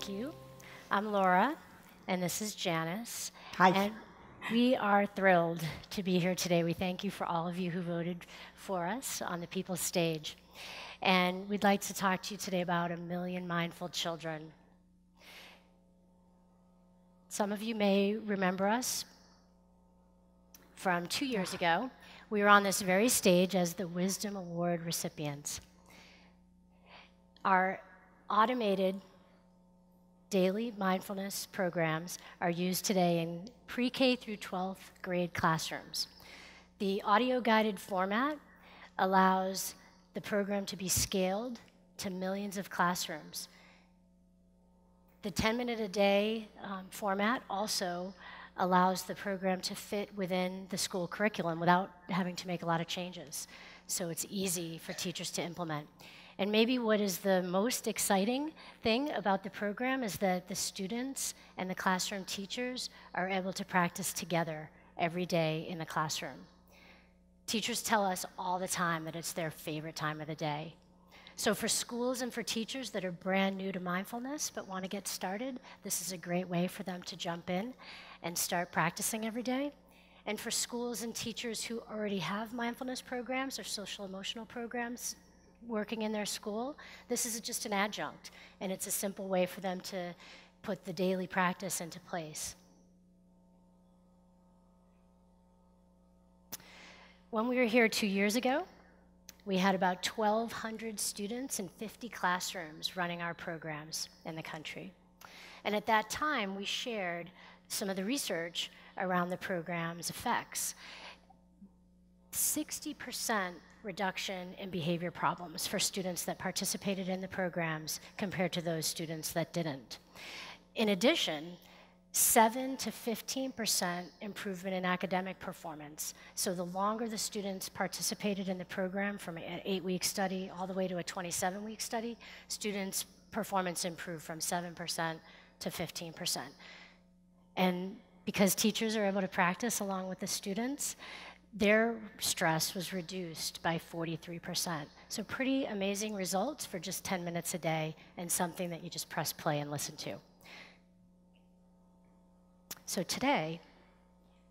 Thank you. I'm Laura, and this is Janice. Hi. And we are thrilled to be here today. We thank you for all of you who voted for us on the People's Stage. And we'd like to talk to you today about 1,000,000 mindful children. Some of you may remember us from 2 years ago. We were on this very stage as the Wisdom Award recipients. Our automated daily mindfulness programs are used today in pre-K through 12th grade classrooms. The audio-guided format allows the program to be scaled to millions of classrooms. The 10-minute-a-day format also allows the program to fit within the school curriculum without having to make a lot of changes. So it's easy for teachers to implement. And maybe what is the most exciting thing about the program is that the students and the classroom teachers are able to practice together every day in the classroom. Teachers tell us all the time that it's their favorite time of the day. So for schools and for teachers that are brand new to mindfulness but want to get started, this is a great way for them to jump in and start practicing every day. And for schools and teachers who already have mindfulness programs or social emotional programs working in their school, this is just an adjunct, and it's a simple way for them to put the daily practice into place. When we were here 2 years ago, we had about 1,200 students in 50 classrooms running our programs in the country. And at that time, we shared some of the research around the program's effects. 60% reduction in behavior problems for students that participated in the programs compared to those students that didn't. In addition, 7 to 15% improvement in academic performance. So the longer the students participated in the program, from an 8-week study all the way to a 27-week study, students' performance improved from 7% to 15%. And because teachers are able to practice along with the students, their stress was reduced by 43%. So pretty amazing results for just 10 minutes a day and something that you just press play and listen to. So today,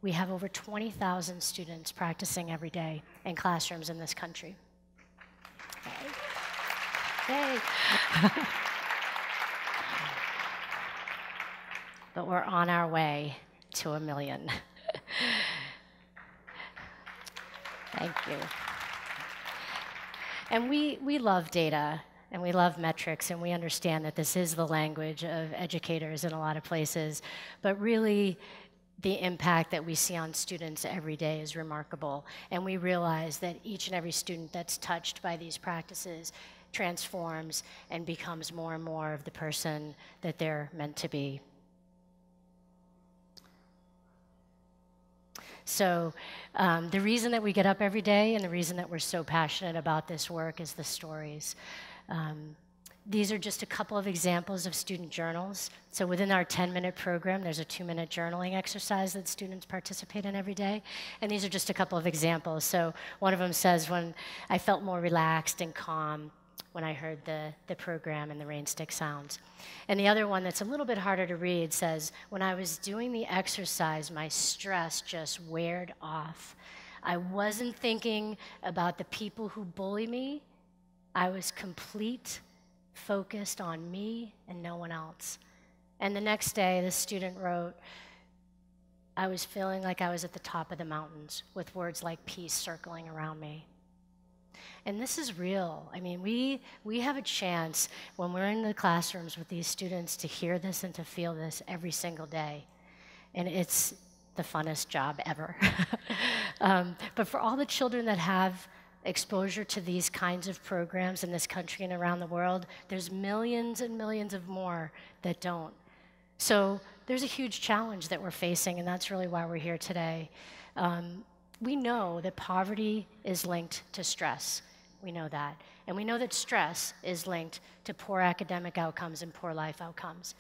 we have over 20,000 students practicing every day in classrooms in this country. Yay. But we're on our way to 1,000,000. Thank you. And we love data, and we love metrics, and we understand that this is the language of educators in a lot of places, but really the impact that we see on students every day is remarkable. And we realize that each and every student that's touched by these practices transforms and becomes more and more of the person that they're meant to be. So the reason that we get up every day and the reason that we're so passionate about this work is the stories. These are just a couple of examples of student journals. So within our 10-minute program, there's a 2-minute journaling exercise that students participate in every day. And these are just a couple of examples. So one of them says, when I felt more relaxed and calm when I heard the program and the rain stick sounds. And the other one that's a little bit harder to read says, when I was doing the exercise, my stress just weared off. I wasn't thinking about the people who bully me. I was focused on me and no one else. And the next day, the student wrote, I was feeling like I was at the top of the mountains with words like peace circling around me. And this is real. I mean, we have a chance when we're in the classrooms with these students to hear this and to feel this every single day. And it's the funnest job ever. But for all the children that have exposure to these kinds of programs in this country and around the world, there's millions and millions of more that don't. So there's a huge challenge that we're facing, and that's really why we're here today. We know that poverty is linked to stress. We know that. And we know that stress is linked to poor academic outcomes and poor life outcomes.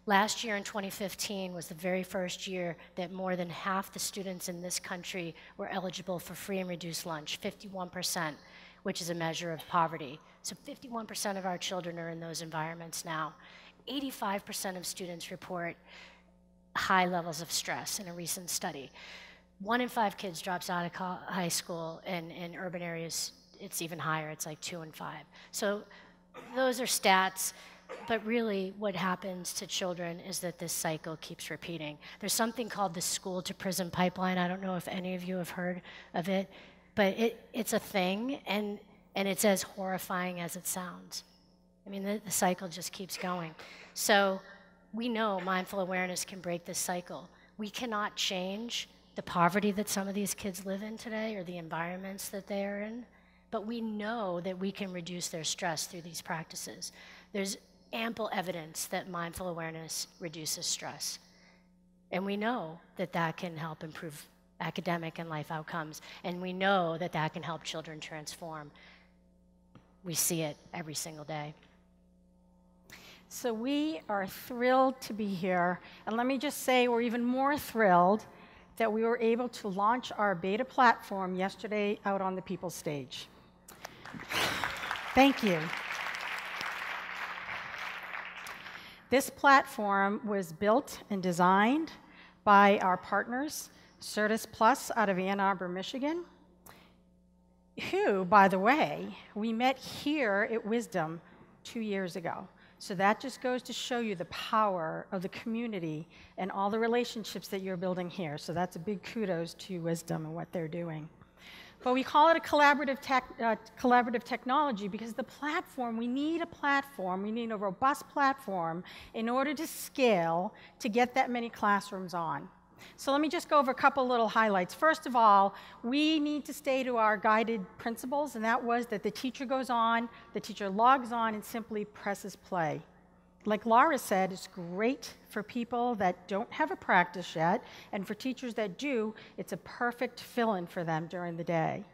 Last year in 2015 was the very first year that more than half the students in this country were eligible for free and reduced lunch, 51%, which is a measure of poverty. So 51% of our children are in those environments now. 85% of students report high levels of stress in a recent study. 1 in 5 kids drops out of high school, and in urban areas, it's even higher. It's like 2 in 5. So those are stats, but really what happens to children is that this cycle keeps repeating. There's something called the school-to-prison pipeline. I don't know if any of you have heard of it, but it's a thing, and it's as horrifying as it sounds. I mean, the cycle just keeps going. So we know mindful awareness can break this cycle. We cannot change the poverty that some of these kids live in today or the environments that they are in, but we know that we can reduce their stress through these practices. There's ample evidence that mindful awareness reduces stress. And we know that that can help improve academic and life outcomes, and we know that that can help children transform. We see it every single day. So we are thrilled to be here, and let me just say we're even more thrilled that we were able to launch our beta platform yesterday out on the People's Stage. Thank you. This platform was built and designed by our partners, Certus Plus out of Ann Arbor, Michigan, who, by the way, we met here at Wisdom 2 years ago. So that just goes to show you the power of the community and all the relationships that you're building here. So that's a big kudos to Wisdom and what they're doing. But we call it a collaborative technology because the platform, we need a robust platform in order to scale to get that many classrooms on. So let me just go over a couple little highlights. First of all, we need to stay to our guided principles, and that was that the teacher goes on, the teacher logs on and simply presses play. Like Laura said, it's great for people that don't have a practice yet, and for teachers that do, it's a perfect fill-in for them during the day.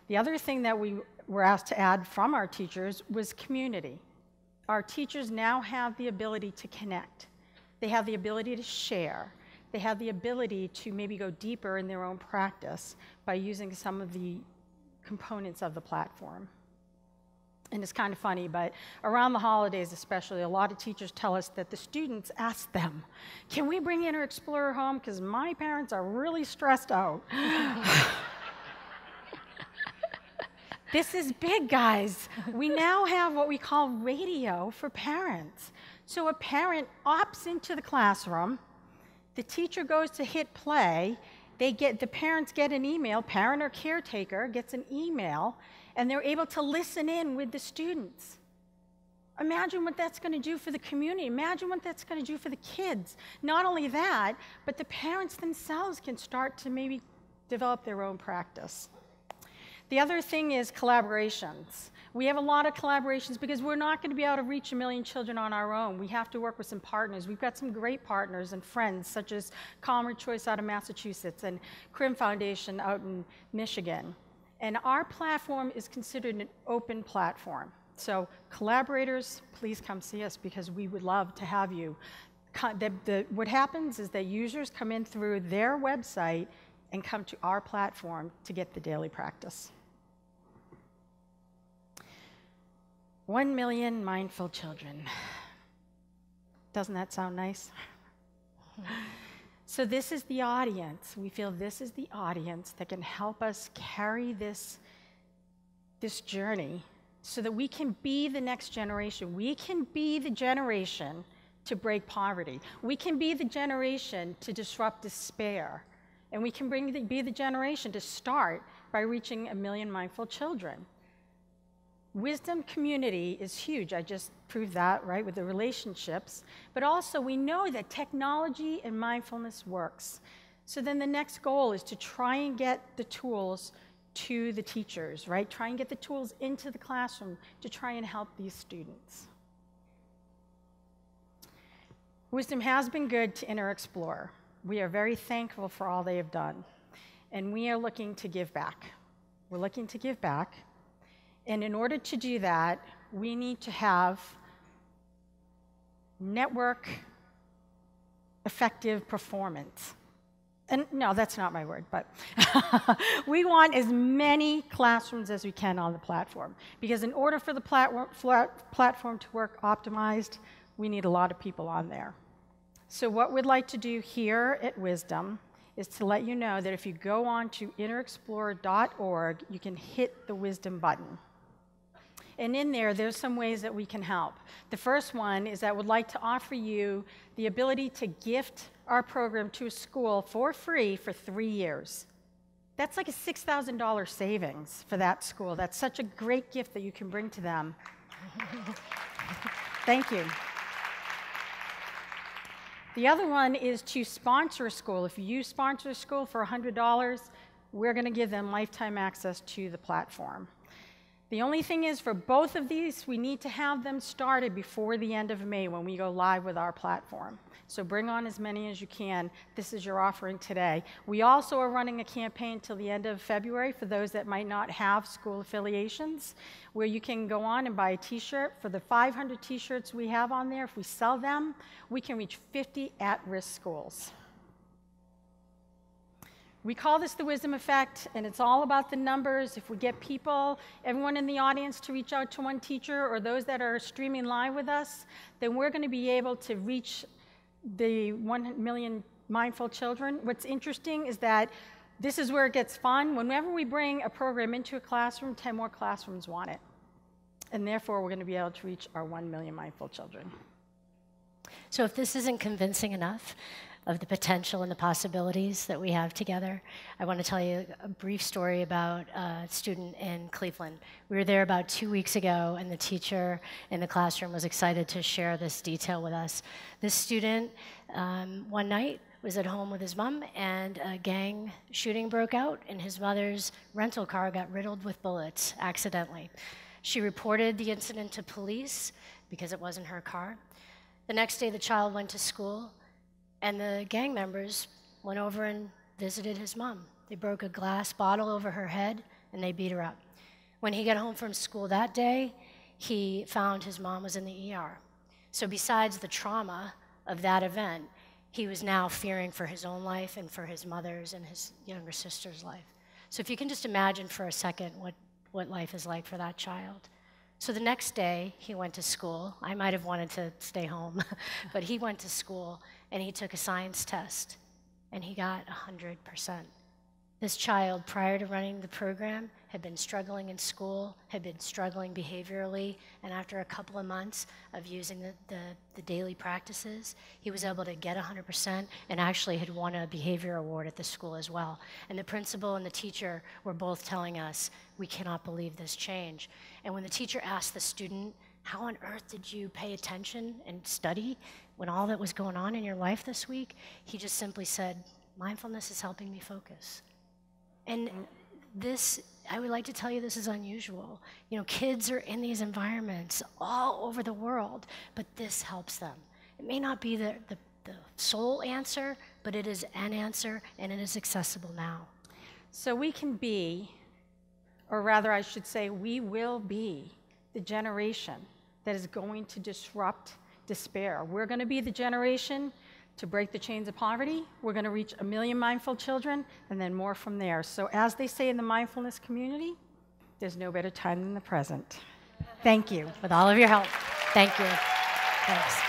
The other thing that we were asked to add from our teachers was community. Our teachers now have the ability to connect. They have the ability to share. They have the ability to maybe go deeper in their own practice by using some of the components of the platform. And it's kind of funny, but around the holidays especially, a lot of teachers tell us that the students ask them, can we bring Inner Explorer home? Because my parents are really stressed out. This is big, guys. We now have what we call radio for parents. So a parent opts into the classroom, the teacher goes to hit play, the parents get an email, parent or caretaker gets an email, and they're able to listen in with the students. Imagine what that's going to do for the community. Imagine what that's going to do for the kids. Not only that, but the parents themselves can start to maybe develop their own practice. The other thing is collaborations. We have a lot of collaborations because we're not going to be able to reach 1 million children on our own. We have to work with some partners. We've got some great partners and friends, such as Calmer Choice out of Massachusetts and Crim Foundation out in Michigan. And our platform is considered an open platform. So collaborators, please come see us because we would love to have you. What happens is that users come in through their website and come to our platform to get the daily practice. 1 million mindful children. Doesn't that sound nice? So this is the audience. We feel this is the audience that can help us carry this journey so that we can be the next generation. We can be the generation to break poverty. We can be the generation to disrupt despair. And we can be the generation to start by reaching 1 million mindful children. Wisdom community is huge. I just proved that, right, with the relationships. But also, we know that technology and mindfulness works. So then the next goal is to try and get the tools to the teachers, right? Try and get the tools into the classroom to try and help these students. Wisdom has been good to Inner Explorer. We are very thankful for all they have done. And we are looking to give back. We're looking to give back. And in order to do that, we need to have network effective performance. And no, that's not my word, but we want as many classrooms as we can on the platform. Because in order for the platform to work optimized, we need a lot of people on there. So what we'd like to do here at Wisdom is to let you know that if you go on to interexplorer.org, you can hit the Wisdom button. And in there, there's some ways that we can help. The first one is that we'd like to offer you the ability to gift our program to a school for free for 3 years. That's like a $6,000 savings for that school. That's such a great gift that you can bring to them. Thank you. The other one is to sponsor a school. If you sponsor a school for $100, we're going to give them lifetime access to the platform. The only thing is, for both of these, we need to have them started before the end of May when we go live with our platform. So bring on as many as you can. This is your offering today. We also are running a campaign till the end of February for those that might not have school affiliations, where you can go on and buy a t-shirt. For the 500 t-shirts we have on there, if we sell them, we can reach 50 at-risk schools. We call this the Wisdom Effect, and it's all about the numbers. If we get people, everyone in the audience, to reach out to one teacher, or those that are streaming live with us, then we're going to be able to reach the 1 million mindful children. What's interesting is that this is where it gets fun. Whenever we bring a program into a classroom, 10 more classrooms want it. And therefore, we're going to be able to reach our 1 million mindful children. So if this isn't convincing enough of the potential and the possibilities that we have together, I want to tell you a brief story about a student in Cleveland. We were there about 2 weeks ago, and the teacher in the classroom was excited to share this detail with us. This student, one night, was at home with his mom, and a gang shooting broke out, and his mother's rental car got riddled with bullets accidentally. She reported the incident to police because it wasn't her car. The next day, the child went to school, and the gang members went over and visited his mom. They broke a glass bottle over her head, and they beat her up. When he got home from school that day, he found his mom was in the ER. So besides the trauma of that event, he was now fearing for his own life and for his mother's and his younger sister's life. So if you can just imagine for a second what life is like for that child. So the next day, he went to school. I might have wanted to stay home, but he went to school, and he took a science test, and he got 100%. This child, prior to running the program, had been struggling in school, had been struggling behaviorally, and after a couple of months of using the daily practices, he was able to get 100% and actually had won a behavior award at the school as well. And the principal and the teacher were both telling us, we cannot believe this change. And when the teacher asked the student, how on earth did you pay attention and study when all that was going on in your life this week? He just simply said, mindfulness is helping me focus. And this, I would like to tell you, this is unusual. You know, kids are in these environments all over the world, but this helps them. It may not be the sole answer, but it is an answer, and it is accessible now. So we can be, or rather I should say, we will be the generation that is going to disrupt despair. We're going to be the generation to break the chains of poverty. We're going to reach 1 million mindful children, and then more from there. So as they say in the mindfulness community, there's no better time than the present. Thank you. With all of your help. Thank you. Thanks.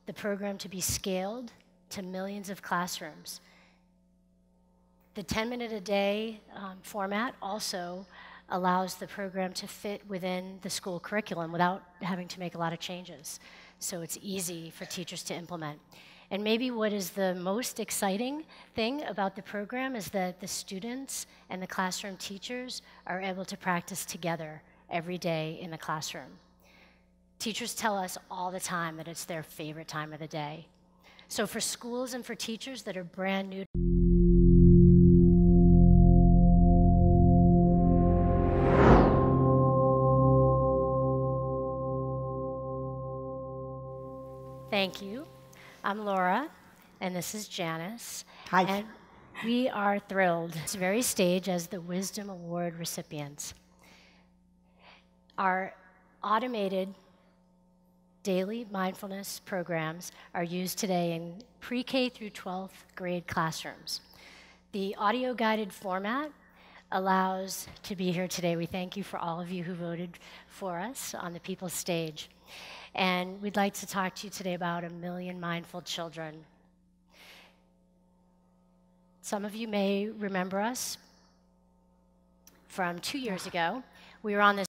The program to be scaled to millions of classrooms. The 10-minute-a-day format also allows the program to fit within the school curriculum without having to make a lot of changes. So it's easy for teachers to implement. And maybe what is the most exciting thing about the program is that the students and the classroom teachers are able to practice together every day in the classroom. Teachers tell us all the time that it's their favorite time of the day. So for schools and for teachers that are brand new, thank you. I'm Laura, And this is Janice. Hi. And we are thrilled this very stage as the Wisdom Award recipients. Our automated daily mindfulness programs are used today in pre-K through 12th grade classrooms. The audio-guided format allows to be here today. We thank you for all of you who voted for us on the People's Stage. And we'd like to talk to you today about 1 million mindful children. Some of you may remember us from 2 years ago. We were on this